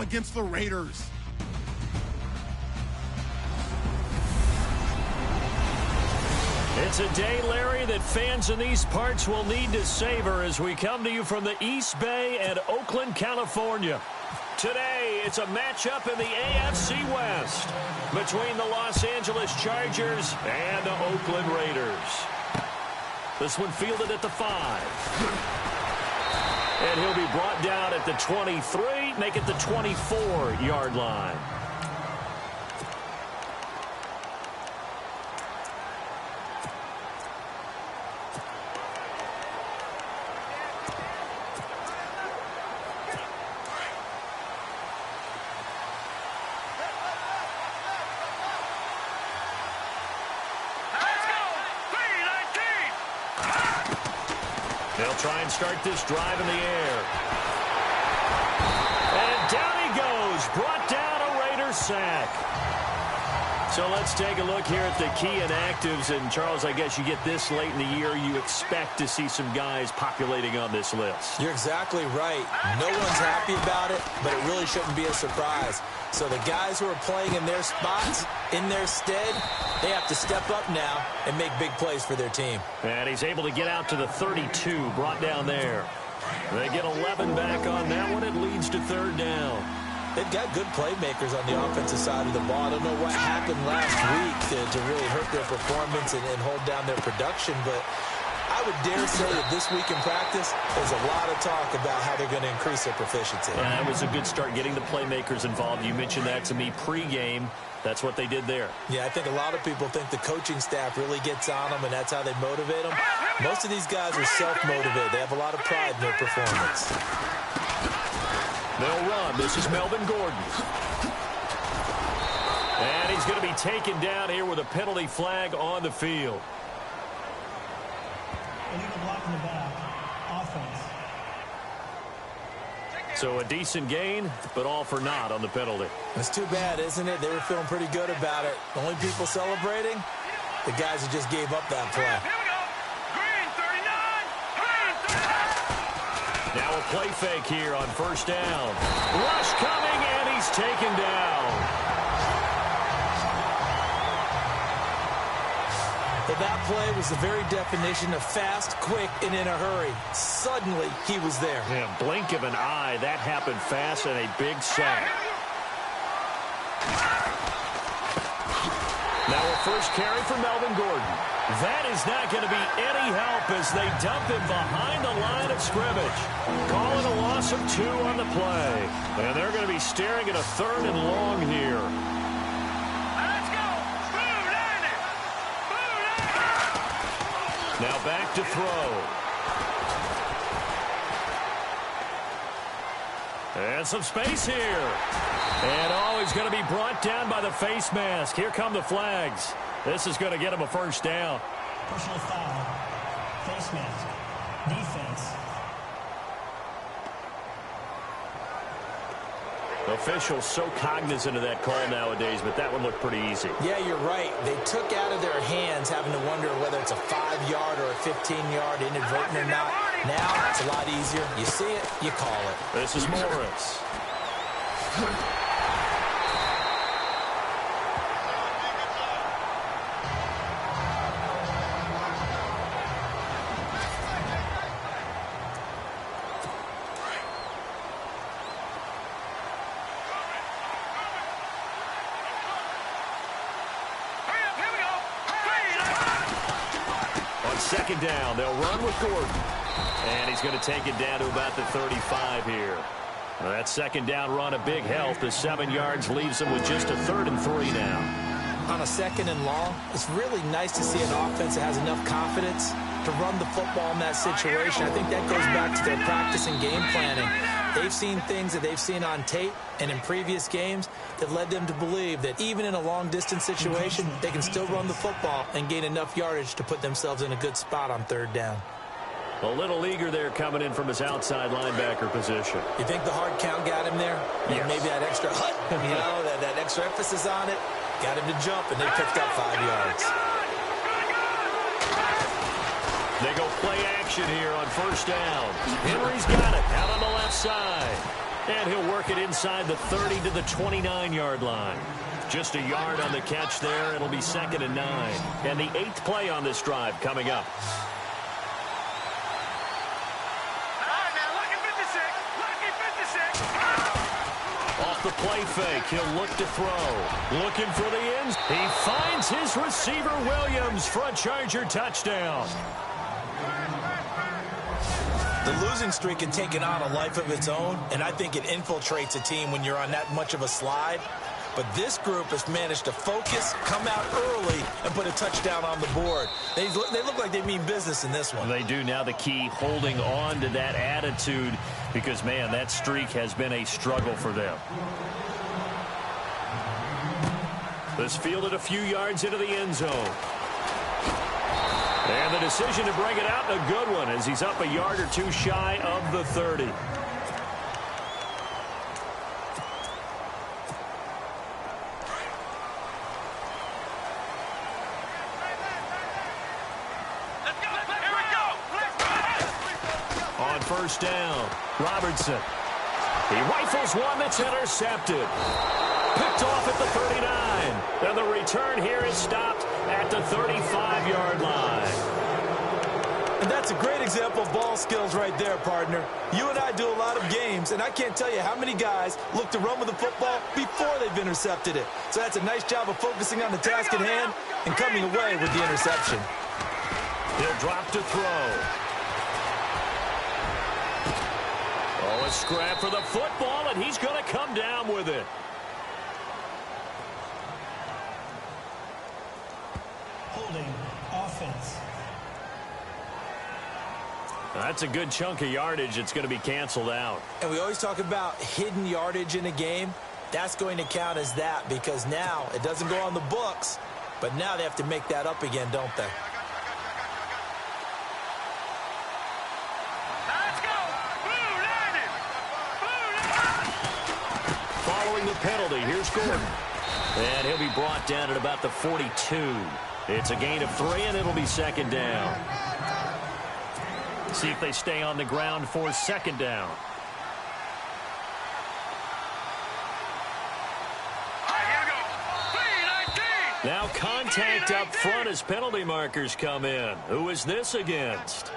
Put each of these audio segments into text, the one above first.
against the Raiders. It's a day, Larry, that fans in these parts will need to savor as we come to you from the East Bay and Oakland, California. Today, it's a matchup in the AFC West between the Los Angeles Chargers and the Oakland Raiders. This one fielded at the 5. And he'll be brought down at the 23, make it the 24-yard line. They'll try and start this drive in the air. And down he goes. Brought down a Raiders sack. So let's take a look here at the key inactives. And, Charles, I guess you get this late in the year, you expect to see some guys populating on this list. You're exactly right. No one's happy about it, but it really shouldn't be a surprise. So the guys who are playing in their spots, in their stead, they have to step up now and make big plays for their team. And he's able to get out to the 32, brought down there. They get 11 back on that one. It leads to third down. They've got good playmakers on the offensive side of the ball. I don't know what happened last week to really hurt their performance and hold down their production, but I would dare say that this week in practice, there's a lot of talk about how they're going to increase their proficiency. That was a good start, getting the playmakers involved. You mentioned that to me pregame. That's what they did there. Yeah, I think a lot of people think the coaching staff really gets on them, and that's how they motivate them. Most of these guys are self-motivated. They have a lot of pride in their performance. They'll run. This is Melvin Gordon. And he's going to be taken down here with a penalty flag on the field. So a decent gain, but all for naught on the penalty. That's too bad, isn't it? They were feeling pretty good about it. The only people celebrating, the guys who just gave up that play. Now a play fake here on first down. Rush coming, and he's taken down. But that play was the very definition of fast, quick, and in a hurry. Suddenly, he was there. Yeah, blink of an eye. That happened fast and a big sack. Now a first carry for Melvin Gordon. That is not going to be any help as they dump him behind the line of scrimmage. Calling a loss of 2 on the play. And they're going to be staring at a 3rd and long here. Now back to throw. And some space here. And he's going to be brought down by the face mask. Here come the flags. This is going to get him a first down. Personal foul. Face mask. Defense. Officials so cognizant of that call nowadays, but that one looked pretty easy. Yeah, you're right. They took out of their hands having to wonder whether it's a 5-yard or a 15-yard inadvertent or not. Now, it's a lot easier. You see it, you call it. This is Morris. Second down, they'll run with Gordon. And he's going to take it down to about the 35 here. Well, that second down run, a big help. The 7 yards leaves him with just a 3rd and 3 now. On a 2nd and long, it's really nice to see an offense that has enough confidence to run the football in that situation. I think that goes back to their practice and game planning. They've seen things that they've seen on tape and in previous games that led them to believe that even in a long-distance situation, they can still run the football and gain enough yardage to put themselves in a good spot on 3rd down. A little eager there coming in from his outside linebacker position. You think the hard count got him there? Yes. Maybe that extra hut, that extra emphasis on it, got him to jump, and they picked up 5 yards. They go play action here on first down. Henry's got it out on the left side. And he'll work it inside the 30 to the 29-yard line. Just a yard on the catch there. It'll be 2nd and 9. And the 8th play on this drive coming up. Off the play fake, he'll look to throw. Looking for the ends. He finds his receiver, Williams, for a Charger touchdown. The losing streak had taken on a life of its own, and I think it infiltrates a team when you're on that much of a slide. But this group has managed to focus, come out early, and put a touchdown on the board. They look like they mean business in this one. They do. Now the key, holding on to that attitude, because, man, that streak has been a struggle for them. This fielded a few yards into the end zone. And the decision to bring it out, a good one, as he's up a yard or two shy of the 30. On first down, Robertson. He rifles one that's intercepted. Picked off at the 39. And the return here is stopped at the 35-yard line. And that's a great example of ball skills right there, partner. You and I do a lot of games, and I can't tell you how many guys look to run with the football before they've intercepted it. So that's a nice job of focusing on the task at hand and coming away with the interception. He'll drop to throw. Oh, a scrap for the football, and he's going to come down with it. Holding offense. That's a good chunk of yardage. It's going to be canceled out. And we always talk about hidden yardage in a game. That's going to count as that because now it doesn't go on the books, but now they have to make that up again, don't they? Following the penalty, here's Gordon. And he'll be brought down at about the 42. It's a gain of 3, and it'll be 2nd down. See if they stay on the ground for 2nd down. Now contact up front as penalty markers come in. Who is this against?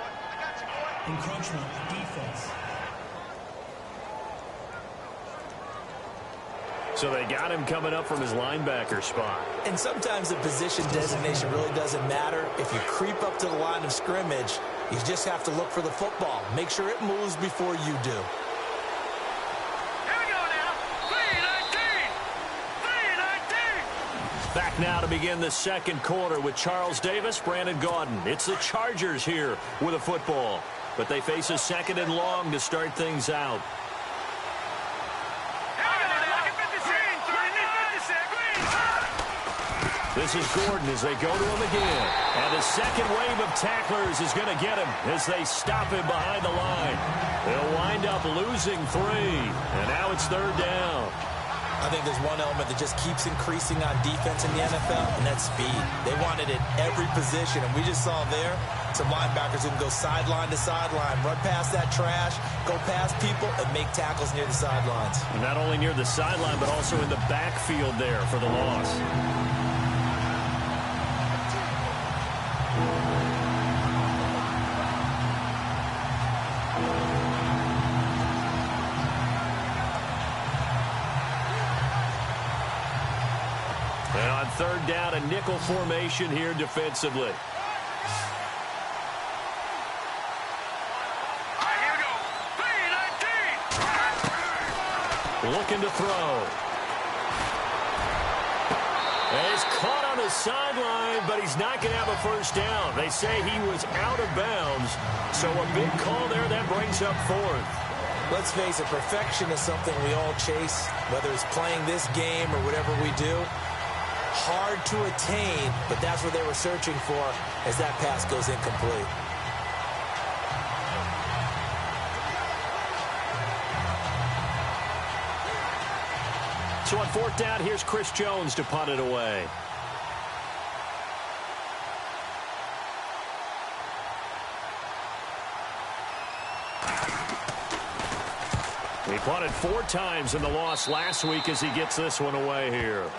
Encroachment defense. So they got him coming up from his linebacker spot. And sometimes the position designation really doesn't matter. If you creep up to the line of scrimmage, you just have to look for the football. Make sure it moves before you do. Back now to begin the second quarter with Charles Davis, Brandon Gaudin. It's the Chargers here with a football. But they face a 2nd and long to start things out. This is Gordon as they go to him again. And the second wave of tacklers is going to get him as they stop him behind the line. They'll wind up losing 3. And now it's 3rd down. I think there's one element that just keeps increasing on defense in the NFL, and that's speed. They want it at every position, and we just saw there some linebackers who can go sideline to sideline, run past that trash, go past people, and make tackles near the sidelines. And not only near the sideline, but also in the backfield there for the loss. And on 3rd down, a nickel formation here defensively. Looking to throw. And he's caught on the sideline, but he's not going to have a first down. They say he was out of bounds, so a big call there that brings up 4th. Let's face it, perfection is something we all chase, whether it's playing this game or whatever we do. Hard to attain, but that's what they were searching for as that pass goes incomplete. So on 4th down, here's Chris Jones to punt it away. He punted 4 times in the loss last week as he gets this one away here.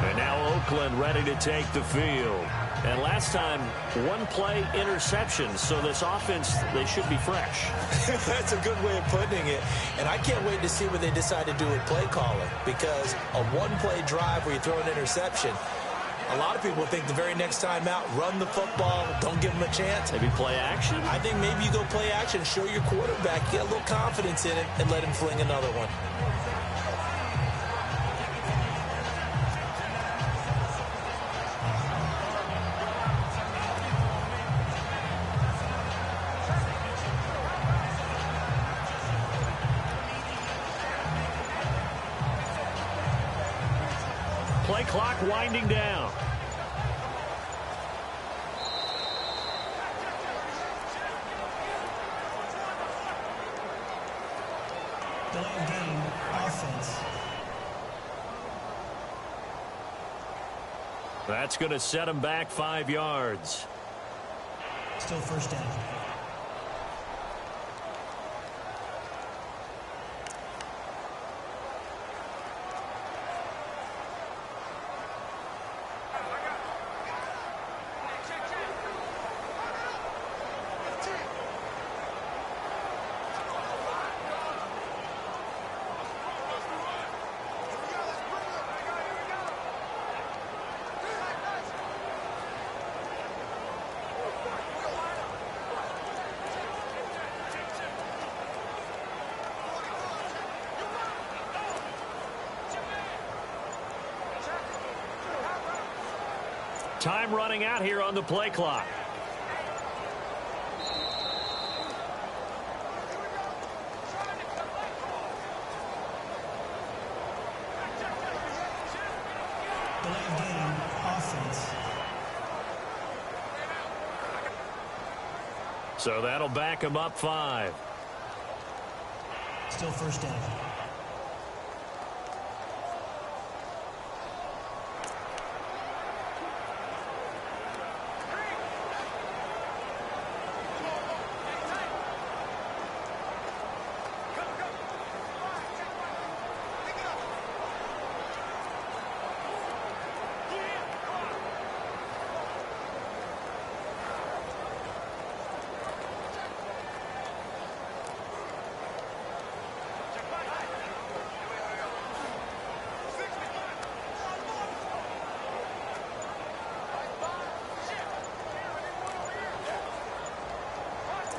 And now Oakland ready to take the field. And last time, 1-play interception. So this offense, they should be fresh. That's a good way of putting it. And I can't wait to see what they decide to do with play calling. Because a 1-play drive where you throw an interception, a lot of people think the very next time out, run the football, don't give them a chance. Maybe play action? I think maybe you go play action, show your quarterback, get a little confidence in it, and let him fling another one. Play clock winding down. Delay of game, offense. That's going to set him back 5 yards. Still first down. Time running out here on the play clock. Delay of game, offense. So that'll back him up 5. Still first down.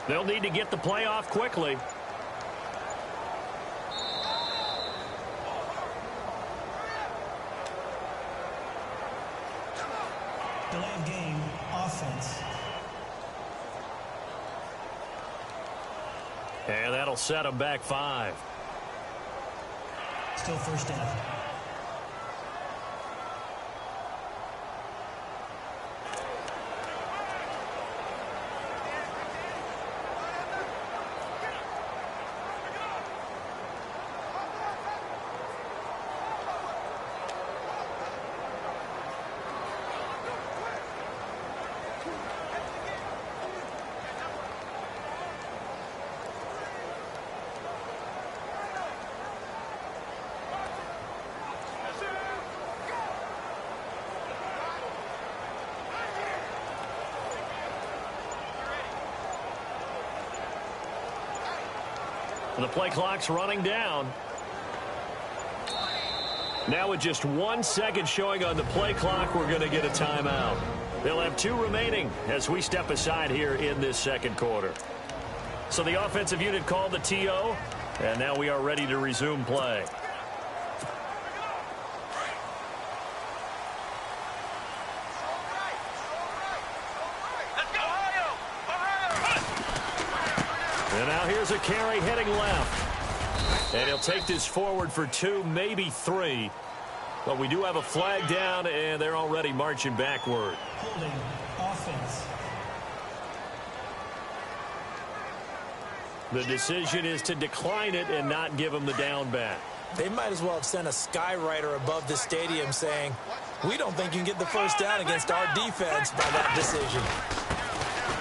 They'll need to get the play off quickly. Delay of game, offense. And that'll set them back 5. Still first down. The play clock's running down. Now with just 1 second showing on the play clock, we're going to get a timeout. They'll have 2 remaining as we step aside here in this second quarter. So the offensive unit called the TO, and now we are ready to resume play. And now here's a carry heading left. And he'll take this forward for 2, maybe 3. But we do have a flag down, and they're already marching backward. Holding, offense. The decision is to decline it and not give him the down back. They might as well have sent a skywriter above the stadium saying, we don't think you can get the first down against our defense by that decision.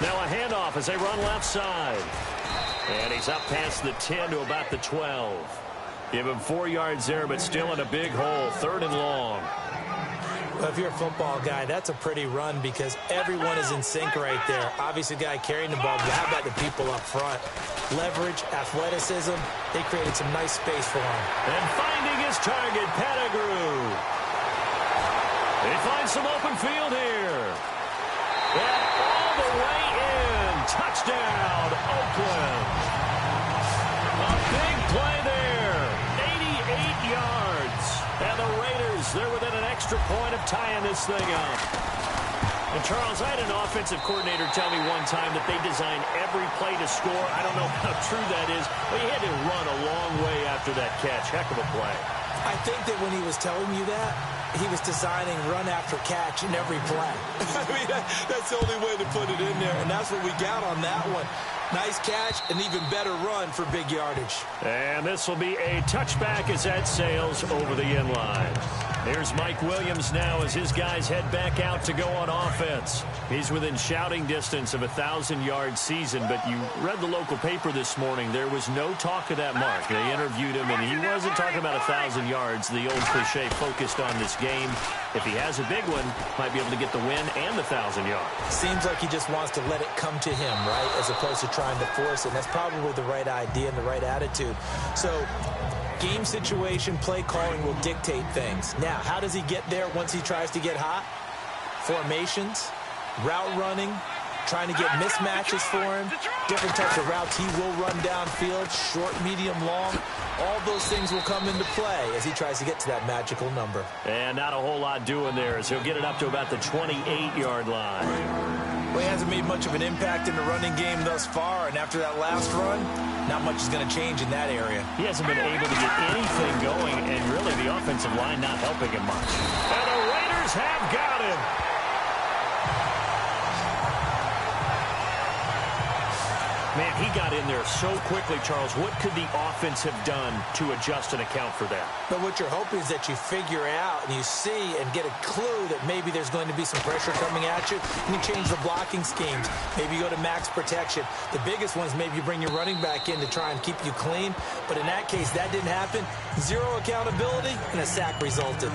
Now a handoff as they run left side. And he's up past the 10 to about the 12. Give him 4 yards there, but still in a big hole. 3rd and long. Well, if you're a football guy, that's a pretty run because everyone is in sync right there. Obviously, the guy carrying the ball, but how about the people up front? Leverage, athleticism, they created some nice space for him. And finding his target, Pettigrew. He finds some open field here. And all the way in. Touchdown, Oakland. A big play there. 88 yards. And the Raiders, they're within an extra point of tying this thing up. And, Charles, I had an offensive coordinator tell me one time that they design every play to score. I don't know how true that is, but he had to run a long way after that catch. Heck of a play. I think that when he was telling you that, he was designing run after catch in every play. I mean, that's the only way to put it in there, and that's what we got on that one. Nice catch, an even better run for big yardage. And this will be a touchback as that sails over the end line. Here's Mike Williams now as his guys head back out to go on offense. He's within shouting distance of a 1,000-yard season, but you read the local paper this morning. There was no talk of that mark. They interviewed him, and he wasn't talking about 1,000 yards. The old cliche focused on this game. If he has a big one, might be able to get the win and the 1,000 yards. Seems like he just wants to let it come to him, right, as opposed to trying to force it. And that's probably the right idea and the right attitude. So game situation, play calling will dictate things. Now, how does he get there once he tries to get hot? Formations, route running, trying to get mismatches for him, different types of routes he will run downfield, short, medium, long. All those things will come into play as he tries to get to that magical number. And not a whole lot doing there as he'll get it up to about the 28-yard line. Well, he hasn't made much of an impact in the running game thus far, and after that last run, not much is going to change in that area. He hasn't been able to get anything going, and really the offensive line not helping him much. And the Raiders have got him. Man, he got in there so quickly, Charles. What could the offense have done to adjust and account for that? But what you're hoping is that you figure out and you see and get a clue that maybe there's going to be some pressure coming at you, and you change the blocking schemes. Maybe you go to max protection. The biggest one is maybe you bring your running back in to try and keep you clean. But in that case, that didn't happen. Zero accountability, and a sack resulted.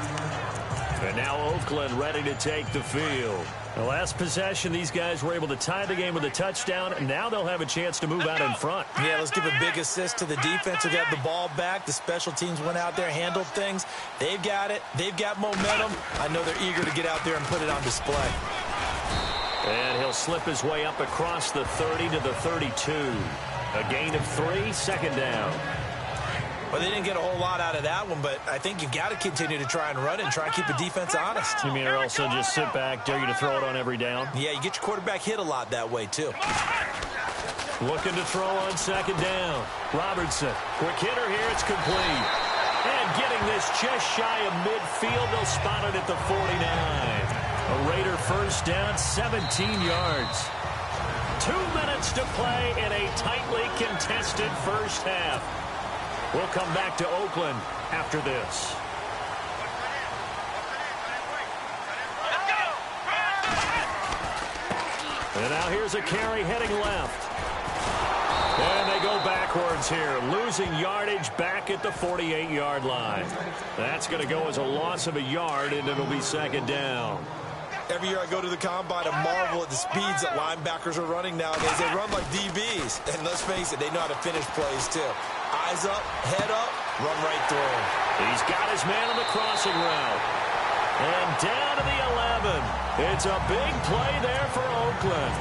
And now Oakland ready to take the field. The last possession, these guys were able to tie the game with a touchdown, and now they'll have a chance to move out in front. Yeah, let's give a big assist to the defense who got the ball back. The special teams went out there, handled things. They've got it. They've got momentum. I know they're eager to get out there and put it on display. And he'll slip his way up across the 30 to the 32. A gain of 3, second down. Well, they didn't get a whole lot out of that one, but I think you've got to continue to try and run and try and keep the defense honest. You mean or also just sit back, dare you to throw it on every down? Yeah, you get your quarterback hit a lot that way, too. Looking to throw on second down. Robertson, quick hitter here, it's complete. And getting this just shy of midfield, they'll spot it at the 49. A Raider first down, 17 yards. 2 minutes to play in a tightly contested first half. We'll come back to Oakland after this. And now here's a carry heading left. And they go backwards here, losing yardage back at the 48-yard line. That's going to go as a loss of a yard, and it'll be second down. Every year I go to the combine and marvel at the speeds that linebackers are running nowadays. They run like DBs. And let's face it, they know how to finish plays too. Eyes up, head up, run right through him. He's got his man on the crossing route. And down to the 11. It's a big play there for Oakland.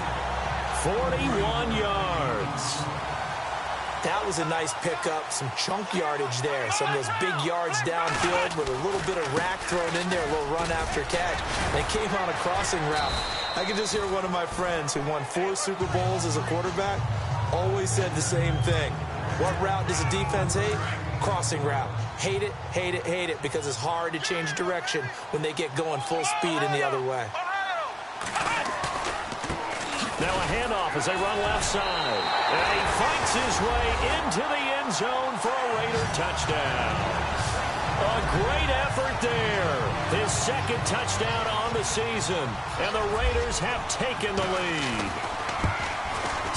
41 yards. That was a nice pickup, some chunk yardage there. Some of those big yards downfield with a little bit of rack thrown in there, a little run after catch. They came on a crossing route. I can just hear one of my friends who won 4 Super Bowls as a quarterback always said the same thing. What route does a defense hate? Crossing route. Hate it, hate it, hate it, because it's hard to change direction when they get going full speed in the other way. Now a handoff as they run left side. And he fights his way into the end zone for a Raider touchdown. A great effort there. His second touchdown on the season. And the Raiders have taken the lead.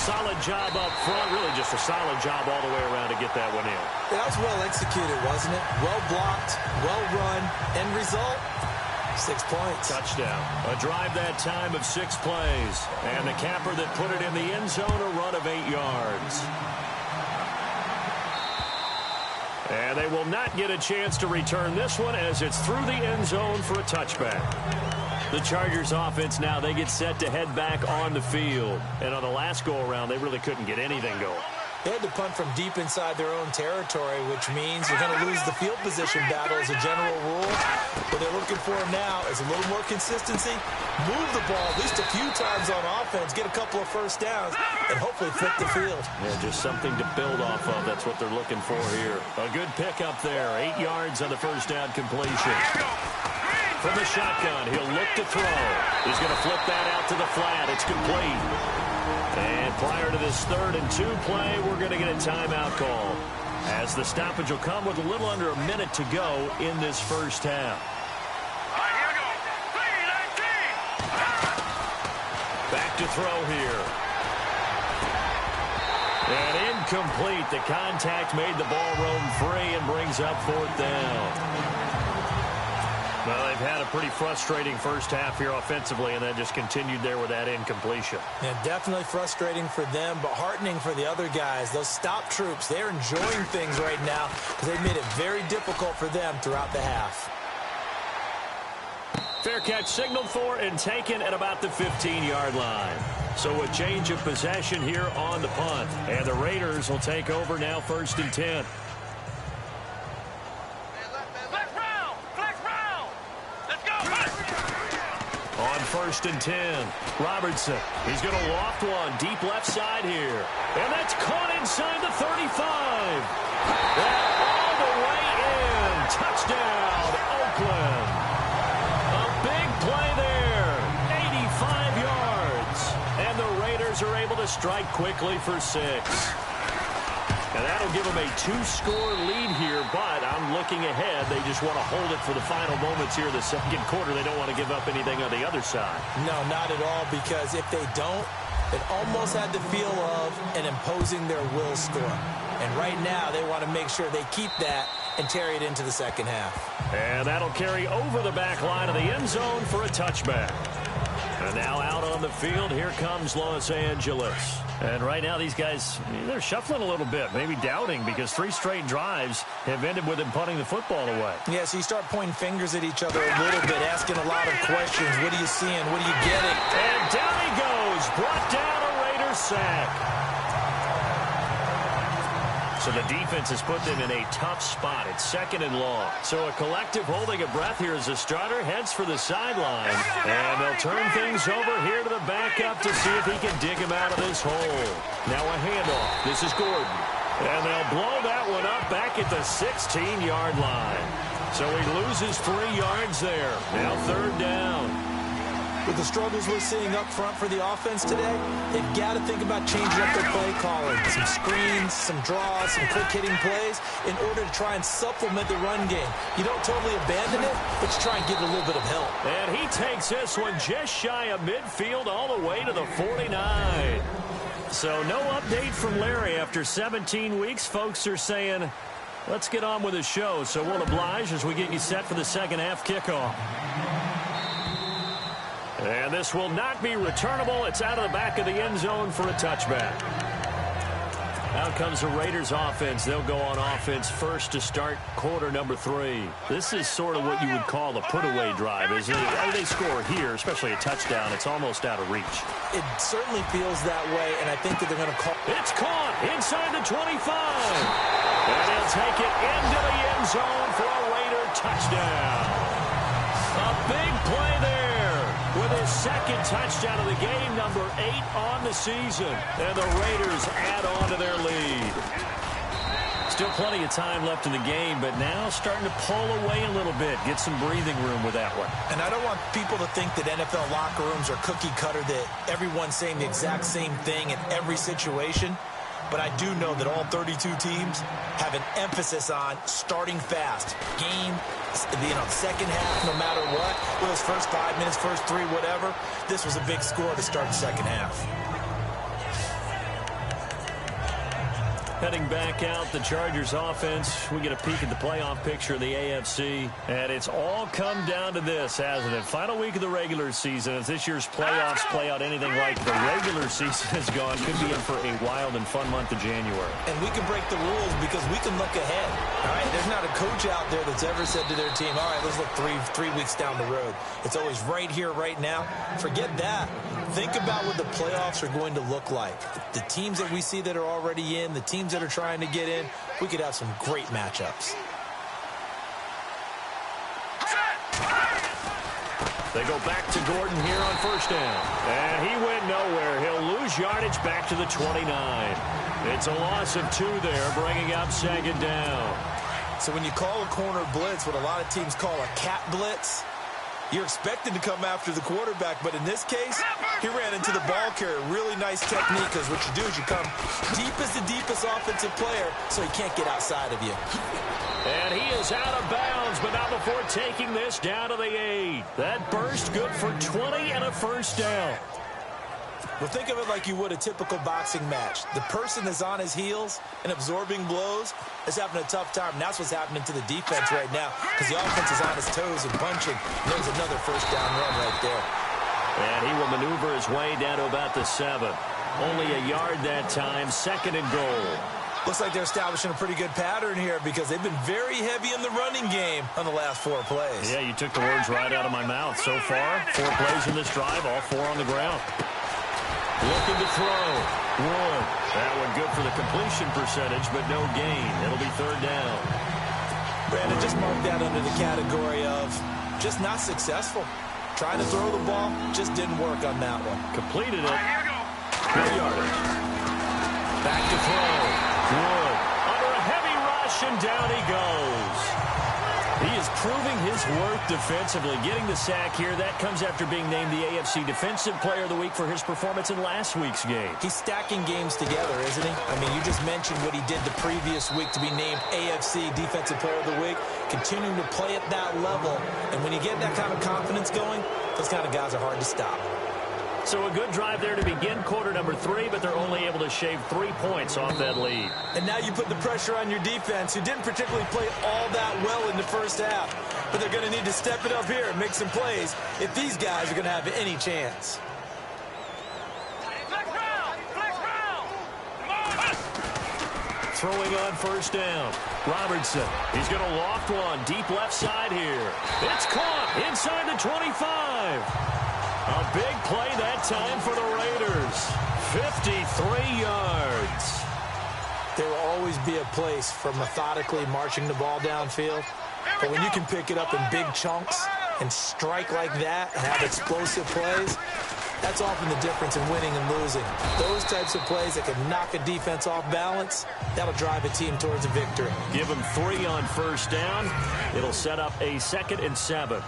solid job up front, really just a solid job all the way around to get that one in. That was well executed, wasn't it? Well blocked, well run. End result, 6 points. Touchdown. A drive that time of 6 plays. And the capper that put it in the end zone, a run of 8 yards. And they will not get a chance to return this one as it's through the end zone for a touchback. The Chargers offense now, they get set to head back on the field. And on the last go-around, they really couldn't get anything going. They had to punt from deep inside their own territory, which means you're going to lose the field position battle as a general rule. What they're looking for now is a little more consistency, move the ball at least a few times on offense, get a couple of first downs, and hopefully flip the field. Yeah, just something to build off of. That's what they're looking for here. A good pickup there. 8 yards on the first down completion. From the shotgun, he'll look to throw. He's going to flip that out to the flat. It's complete. And prior to this 3rd and 2 play, we're going to get a timeout call, as the stoppage will come with a little under a minute to go in this first half. Back to throw here. And incomplete. The contact made the ball roam free and brings up 4th down. Well, they've had a pretty frustrating first half here offensively, and that just continued there with that incompletion. Yeah, definitely frustrating for them, but heartening for the other guys. Those stop troops, they're enjoying things right now because they've made it very difficult for them throughout the half. Fair catch signaled for and taken at about the 15-yard line. So a change of possession here on the punt. And the Raiders will take over now 1st and 10. On 1st and 10, Robertson. He's going to loft one deep left side here. And that's caught inside the 35. And all the way in. Touchdown, Oakland. A big play there. 85 yards. And the Raiders are able to strike quickly for 6. And that'll give them a 2-score lead here, but I'm looking ahead. They just want to hold it for the final moments here in the second quarter. They don't want to give up anything on the other side. No, not at all, because if they don't, it almost had the feel of an imposing their will score. And right now, they want to make sure they keep that and carry it into the second half. And that'll carry over the back line of the end zone for a touchback. And now out on the field, here comes Los Angeles. And right now, these guys, they're shuffling a little bit, maybe doubting, because 3 straight drives have ended with them punting the football away. Yeah, so you start pointing fingers at each other a little bit, asking a lot of questions. What are you seeing? What are you getting? And down he goes. Brought down a Raiders sack. So the defense has put them in a tough spot. It's 2nd and long. So a collective holding of breath here as the starter heads for the sideline. And they'll turn things over here to the backup to see if he can dig him out of this hole. Now a handoff. This is Gordon. And they'll blow that one up back at the 16-yard line. So he loses 3 yards there. Now 3rd down. With the struggles we're seeing up front for the offense today, they've got to think about changing up their play calling. Some screens, some draws, some quick-hitting plays in order to try and supplement the run game. You don't totally abandon it, but you try and give it a little bit of help. And he takes this one just shy of midfield all the way to the 49. So no update from Larry after 17 weeks. Folks are saying, let's get on with the show. So we'll oblige as we get you set for the second half kickoff. And this will not be returnable. It's out of the back of the end zone for a touchback. Out comes the Raiders offense. They'll go on offense first to start quarter number 3. This is sort of what you would call a put-away drive, isn't it? They score here, especially a touchdown. It's almost out of reach. It certainly feels that way, and I think that they're going to call. It's caught inside the 25. And he'll take it into the end zone for a Raider touchdown. A big play there. With his 2nd touchdown of the game, number 8 on the season. And the Raiders add on to their lead. Still plenty of time left in the game, but now starting to pull away a little bit. Get some breathing room with that one. And I don't want people to think that NFL locker rooms are cookie cutter, that everyone's saying the exact same thing in every situation. But I do know that all 32 teams have an emphasis on starting fast. Game, second half, no matter what. Whether it's first 5 minutes, first 3, whatever. This was a big score to start the second half. Heading back out, the Chargers offense. We get a peek at the playoff picture of the AFC. And it's all come down to this, hasn't it? Final week of the regular season. As this year's playoffs play out anything like the regular season has gone, could be in for a wild and fun month of January. And we can break the rules because we can look ahead. All right, there's not a coach out there that's ever said to their team, all right, let's look three weeks down the road. It's always right here, right now. Forget that. Think about what the playoffs are going to look like. The teams that we see that are already in, the teams that are trying to get in, we could have some great matchups. They go back to Gordon here on first down. And he went nowhere. He'll lose yardage back to the 29. It's a loss of 2 there, bringing up second down. So when you call a corner blitz, what a lot of teams call a cat blitz, you're expected to come after the quarterback, but in this case, he ran into the ball carrier. Really nice technique, because what you do is you come deep as the deepest offensive player, so he can't get outside of you. And he is out of bounds, but not before taking this down to the 8. That burst good for 20 and a first down. Well, think of it like you would a typical boxing match. The person that's on his heels and absorbing blows is having a tough time. And that's what's happening to the defense right now, because the offense is on his toes and punching. And there's another first down run right there. And he will maneuver his way down to about the 7. Only a yard that time, second and goal. Looks like they're establishing a pretty good pattern here, because they've been very heavy in the running game on the last 4 plays. Yeah, you took the words right out of my mouth. So far, 4 plays in this drive, all 4 on the ground. Looking to throw. Wood. That one good for the completion percentage, but no gain. It'll be third down. Brandon, just mark that under the category of just not successful. Trying to throw the ball, just didn't work on that one. Completed it. Good yardage. Back to throw. Wood. Under a heavy rush, and down he goes. He is proving his worth defensively, getting the sack here. That comes after being named the AFC Defensive Player of the Week for his performance in last week's game. He's stacking games together, isn't he? I mean, you just mentioned what he did the previous week to be named AFC Defensive Player of the Week, continuing to play at that level. And when you get that kind of confidence going, those kind of guys are hard to stop. So a good drive there to begin quarter number 3, but they're only able to shave 3 points off that lead. And now you put the pressure on your defense, who didn't particularly play all that well in the first half. But they're going to need to step it up here and make some plays if these guys are going to have any chance. Throwing on first down. Robertson. He's going to loft one deep left side here. It's caught inside the 25. A big play that time for the Raiders. 53 yards. There will always be a place for methodically marching the ball downfield. But when you can pick it up in big chunks and strike like that and have explosive plays, that's often the difference in winning and losing. Those types of plays that can knock a defense off balance, that'll drive a team towards a victory. Give them 3 on first down. It'll set up a 2nd and 7.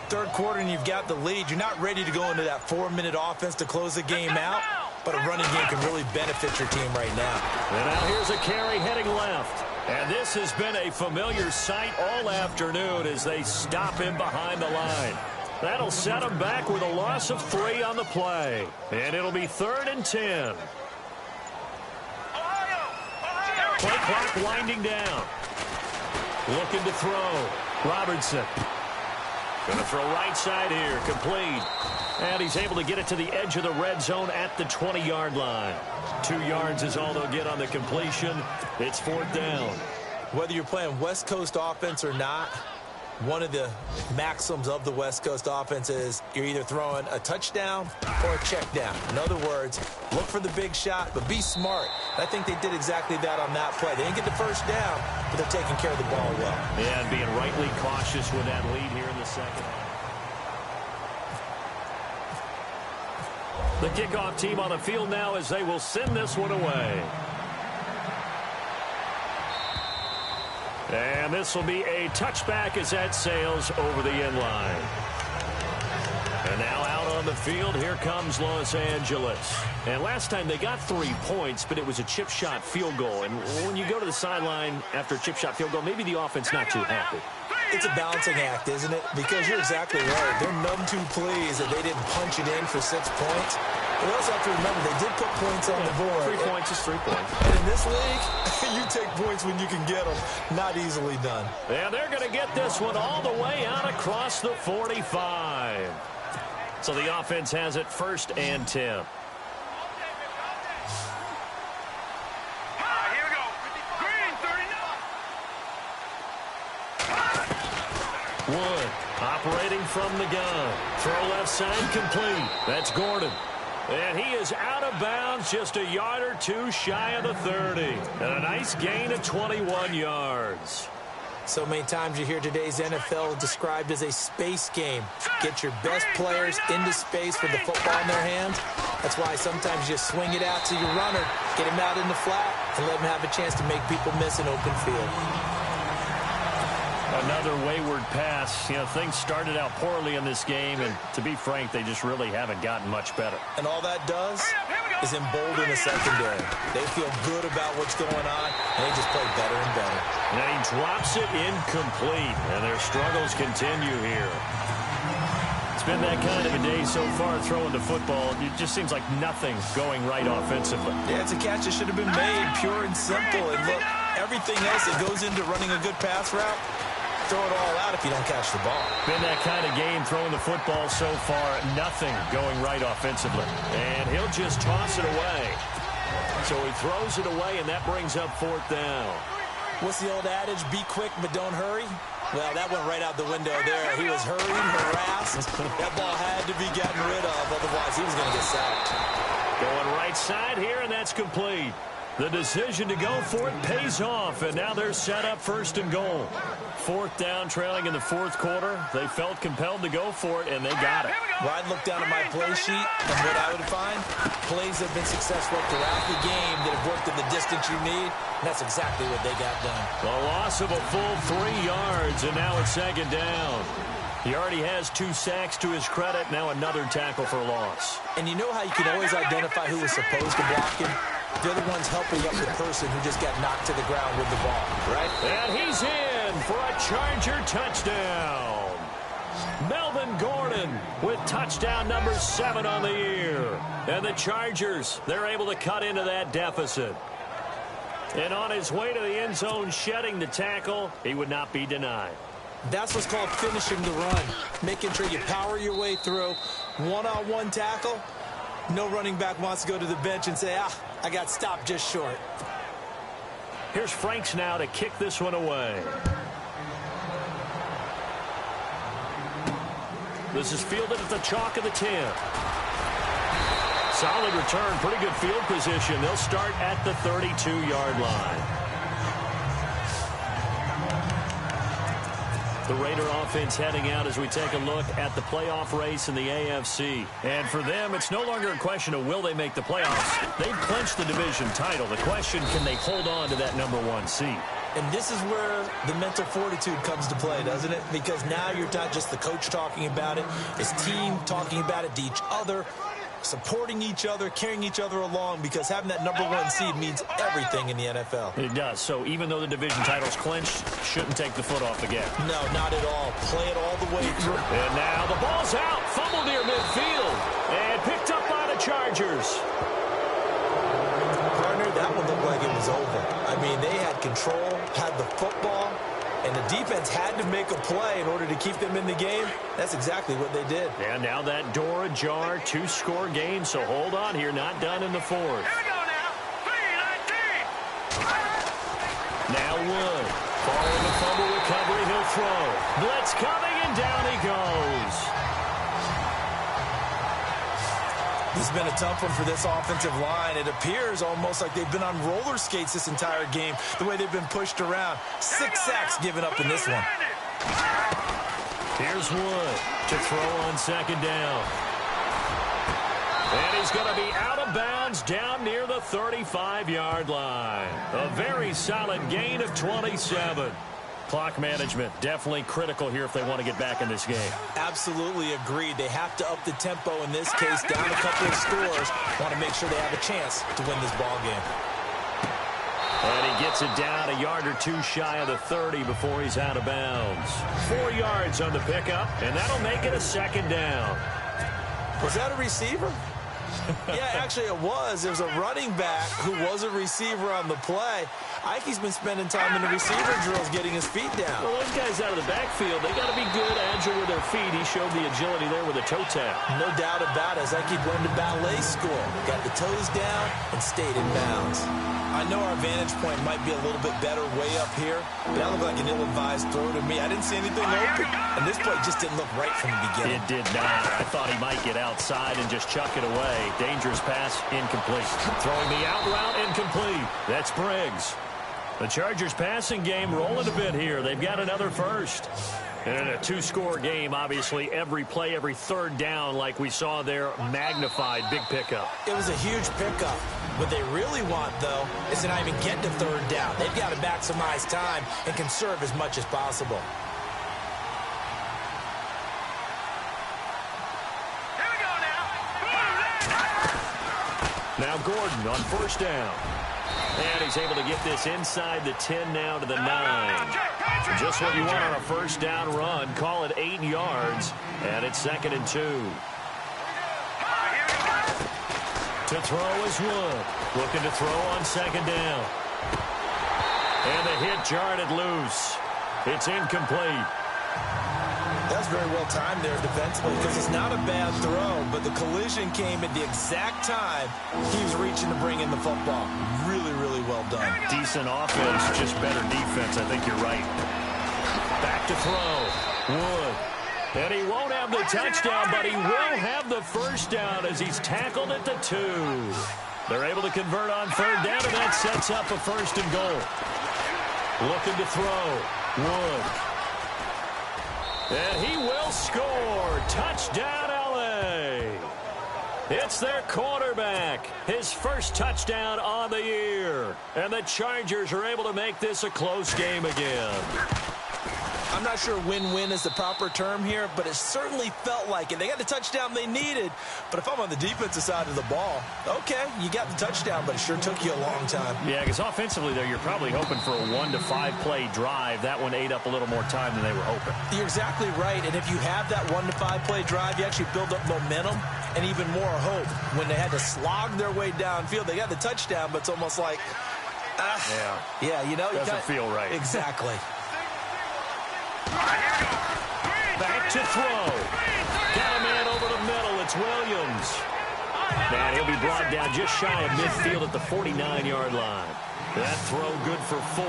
Third quarter and you've got the lead. You're not ready to go into that 4-minute offense to close the game out, but a running game can really benefit your team right now. And now here's a carry heading left. And this has been a familiar sight all afternoon as they stop him behind the line. That'll set him back with a loss of 3 on the play. And it'll be 3rd and 10. Play clock winding down. Looking to throw. Robertson. Going to throw right side here. Complete. And he's able to get it to the edge of the red zone at the 20-yard line. 2 yards is all they'll get on the completion. It's 4th down. Whether you're playing West Coast offense or not, one of the maxims of the West Coast offense is you're either throwing a touchdown or a check down. In other words, look for the big shot, but be smart. I think they did exactly that on that play. They didn't get the first down, but they're taking care of the ball well. Yeah, and being rightly cautious with that lead here in the second half. The kickoff team on the field now as they will send this one away. And this will be a touchback as that sails over the end line. And now out on the field, here comes Los Angeles. And last time they got 3 points, but it was a chip shot field goal. And when you go to the sideline after a chip shot field goal, maybe the offense not too happy. It's a balancing act, isn't it? Because you're exactly right. They're none too pleased that they didn't punch it in for 6 points. We also have to remember they did put points on the board. 3 points is 3 points. And in this league, you take points when you can get them. Not easily done. And they're going to get this one all the way out across the 45. So the offense has it 1st and 10. Wood operating from the gun. Throw left side complete. That's Gordon. And he is out of bounds just a yard or two shy of the 30. And a nice gain of 21 yards. So many times you hear today's NFL described as a space game. Get your best players into space with the football in their hands. That's why sometimes you swing it out to your runner, get him out in the flat, and let him have a chance to make people miss an open field. Another wayward pass. You know, things started out poorly in this game, and to be frank, they just really haven't gotten much better. And all that does is embolden the secondary. They feel good about what's going on, and they just play better and better. And he drops it incomplete, and their struggles continue here. It's been that kind of a day so far throwing the football. It just seems like nothing's going right offensively. Yeah, it's a catch that should have been made, pure and simple. And look, everything else that goes into running a good pass route, throw it all out if you don't catch the ball. Been that kind of game throwing the football so far. Nothing going right offensively. And he'll just toss it away. So he throws it away, and that brings up 4th down. What's the old adage? Be quick, but don't hurry. Well, that went right out the window there. He was hurrying, harassed. That ball had to be gotten rid of, otherwise he was going to get sacked. Going right side here, and that's complete. The decision to go for it pays off, and now they're set up 1st and goal. 4th down, trailing in the 4th quarter. They felt compelled to go for it, and they got it. Well, I'd look down at my play sheet, and what I would find, plays have been successful throughout the game that have worked at the distance you need, and that's exactly what they got done. The loss of a full 3 yards, and now it's 2nd down. He already has 2 sacks to his credit, now another tackle for loss. And you know how you can always identify who was supposed to block him? They're the ones helping up the person who just got knocked to the ground with the ball, right? And he's in for a Charger touchdown. Melvin Gordon with touchdown number 7 on the year. And the Chargers, they're able to cut into that deficit. And on his way to the end zone, shedding the tackle, he would not be denied. That's what's called finishing the run, making sure you power your way through. One-on-one tackle, no running back wants to go to the bench and say, I got stopped just short. Here's Franks now to kick this one away. This is fielded at the chalk of the 10. Solid return, pretty good field position. They'll start at the 32-yard line. The Raider offense heading out as we take a look at the playoff race in the AFC. And for them, it's no longer a question of will they make the playoffs. They've clinched the division title. The question, can they hold on to that number 1 seed? And this is where the mental fortitude comes to play, doesn't it? Because now you're not just the coach talking about it, his team talking about it to each other, supporting each other, carrying each other along, because having that number 1 seed means everything in the NFL. It does. So even though the division title's clinched, shouldn't take the foot off the gas. No, not at all. Play it all the way through. And now the ball's out. Fumble near midfield. And picked up by the Chargers. Partner, that one looked like it was over. I mean, they had control, had the football, and the defense had to make a play in order to keep them in the game. That's exactly what they did. And now that door ajar, 2-score game, so hold on here, not done in the 4th. Here we go now. 3-19. Now Wood. Following the fumble recovery, he'll throw. Blitz coming, and down he goes. This has been a tough one for this offensive line. It appears almost like they've been on roller skates this entire game, the way they've been pushed around. 6 sacks given up in this one. Here's Wood to throw on 2nd down. And he's going to be out of bounds down near the 35-yard line. A very solid gain of 27. Clock management definitely critical here if they want to get back in this game. Absolutely agreed. They have to up the tempo in this case, down a couple of scores. Want to make sure they have a chance to win this ball game. And he gets it down a yard or 2 shy of the 30 before he's out of bounds. 4 yards on the pickup, and that'll make it a 2nd down. Was that a receiver? Yeah, actually it was. There was a running back who was a receiver on the play. Ikey's been spending time in the receiver drills getting his feet down. Well, those guys out of the backfield, they got to be good, agile with their feet. He showed the agility there with a toe tap. No doubt about it. As Ikey learned to ballet school. Got the toes down and stayed in bounds. I know our vantage point might be a little bit better way up here, but that looked like an ill-advised throw to me. I didn't see anything open, and this play just didn't look right from the beginning. It did not. I thought he might get outside and just chuck it away. Dangerous pass, incomplete. Throwing the out route, incomplete. That's Briggs. The Chargers passing game rolling a bit here. They've got another first. And in a two-score game, obviously, every play, every third down, like we saw there, magnified, big pickup. It was a huge pickup. What they really want, though, is to not even get to third down. They've got to maximize time and conserve as much as possible. Here we go now. Now Gordon on first down. And he's able to get this inside the 10 now to the 9. Just what you want on a first down run. Call it 8 yards. And it's 2nd and 2. To throw is Wood. Looking to throw on 2nd down. And the hit jarred it loose. It's incomplete. That's very well timed there defensively because it's not a bad throw, but the collision came at the exact time he was reaching to bring in the football. Really, really well done. Decent offense, just better defense. I think you're right. Back to throw. Wood. And he won't have the touchdown, but he will have the first down as he's tackled at the 2. They're able to convert on third down, and that sets up a 1st and goal. Looking to throw. Wood. And he will score. Touchdown, L.A. It's their quarterback. His first touchdown on the year. And the Chargers are able to make this a close game again. I'm not sure win-win is the proper term here, but it certainly felt like it. They got the touchdown they needed, but if I'm on the defensive side of the ball, okay, you got the touchdown, but it sure took you a long time. Yeah, because offensively, though, you're probably hoping for a 1 to 5 play drive. That one ate up a little more time than they were hoping. You're exactly right, and if you have that 1 to 5 play drive, you actually build up momentum and even more hope. When they had to slog their way downfield, they got the touchdown, but it's almost like, yeah, you know, doesn't feel right. Exactly. Back to throw. Got a man over the middle. It's Williams. And he'll be brought down just shy of midfield at the 49-yard line. That throw good for 4.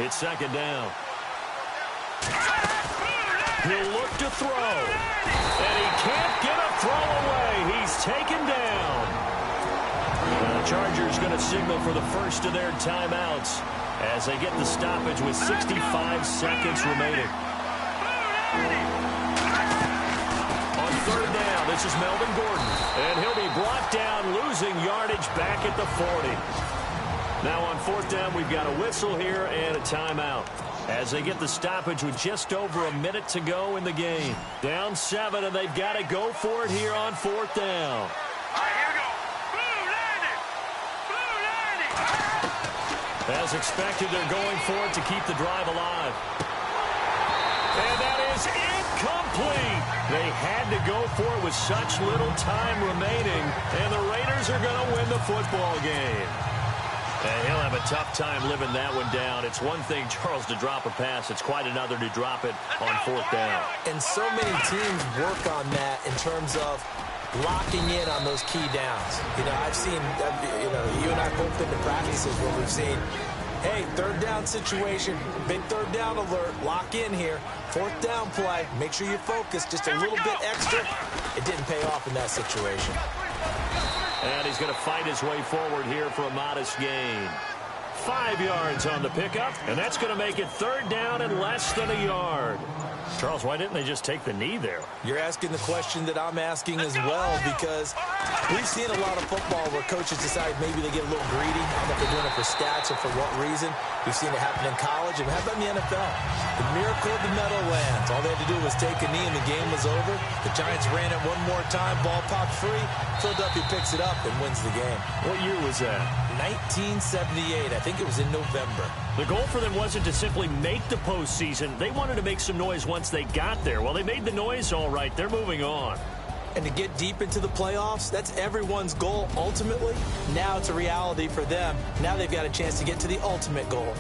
It's 2nd down. He'll look to throw. And he can't get a throw away. He's taken down. And the Chargers going to signal for the first of their timeouts as they get the stoppage with 65 seconds remaining. On third down, this is Melvin Gordon. And he'll be brought down, losing yardage back at the 40. Now on 4th down, we've got a whistle here and a timeout as they get the stoppage with just over a minute to go in the game. Down 7, and they've got to go for it here on 4th down. As expected, they're going for it to keep the drive alive. And that is incomplete. They had to go for it with such little time remaining, and the Raiders are going to win the football game. And he'll have a tough time living that one down. It's one thing, Charles, to drop a pass. It's quite another to drop it on 4th down. And so many teams work on that in terms of locking in on those key downs. You know, I've seen, you and I both been to practices where we've seen, hey, 3rd down situation, big 3rd down alert, lock in here. 4th down play, make sure you focus just a little bit extra. It didn't pay off in that situation. And he's going to fight his way forward here for a modest gain. 5 yards on the pickup, and that's going to make it 3rd down and less than a yard. Charles, why didn't they just take the knee there? You're asking the question that I'm asking as well, because we've seen a lot of football where coaches decide maybe they get a little greedy. I don't know if they're doing it for stats or for what reason. We've seen it happen in college, and how about in the NFL? The miracle of the Meadowlands. All they had to do was take a knee, and the game was over. The Giants ran it one more time, ball popped free. Philadelphia picks it up and wins the game. What year was that? 1978. I think it was in November. The goal for them wasn't to simply make the postseason. They wanted to make some noise once they got there. Well, they made the noise all right. They're moving on. And to get deep into the playoffs, that's everyone's goal ultimately. Now it's a reality for them. Now they've got a chance to get to the ultimate goal.